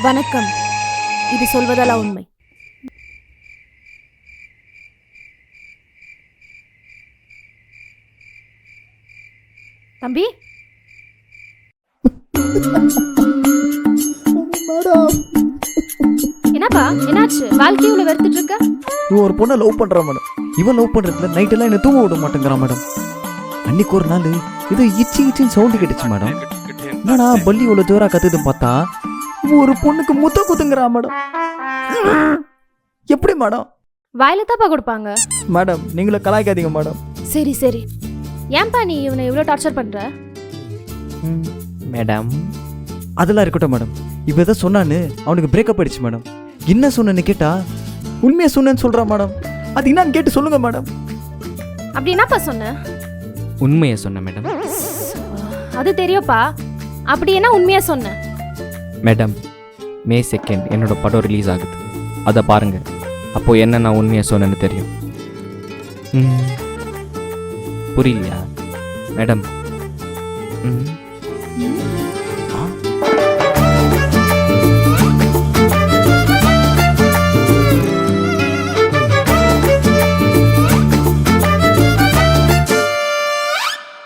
வணக்கம். இது சொல்வதெல்லாம் உண்மை. தம்பி, மேடம், என்னப்பா என்னாச்சு? வாழ்க்கையுள்ள வெறுத்துட்டு இருக்க? இவன் ஒரு பொண்ணை லவ் பண்றான் மேடம். இவன் லவ் பண்றதுல நைட் எல்லாம் என்ன தூங்க விட மாட்டேங்கிறான் மேடம். அன்னைக்கு ஒரு நாள் இது இச்சின்னு சவுண்டு கேட்டுச்சு மேடம். என்னடா பள்ளி இவ்வளவு ஜோரா கத்துதுன்னு பார்த்தா ஒரு பொண்ணுக்கு முத்த குத்துங்கிறான் மேடம். எப்படி மேடம்? வாயில தாப்பா கொடுப்பாங்க. மேடம் நீங்கள கலாய்க்காதீங்க மேடம். சரி சரி, ஏன்பா நீ இவனை இவ்வளோ டார்ச்சர் பண்ற? மேடம் அதெல்லாம் இருக்கட்டும் மேடம். இப்போ எதை சொன்னான்னு அவனுக்கு பிரேக்கப் ஆயிடுச்சு மேடம். என்ன சொன்னேன்னு கேட்டா உண்மையை சொன்னேன்னு சொல்றான் மேடம். அது என்னன்னு கேட்டு சொல்லுங்க மேடம். அப்படி என்னப்பா சொன்ன? உண்மையை சொன்னேன் மேடம். அது தெரியும்ப்பா. அப்படி என்ன உண்மையா சொன்ன? மேடம், May 2 என்னோட படம் ரிலீஸ் ஆகுது, அதை பாருங்க. அப்போது என்ன நான் உண்மையை சொன்னேன்னு தெரியும். புரியலையா மேடம்?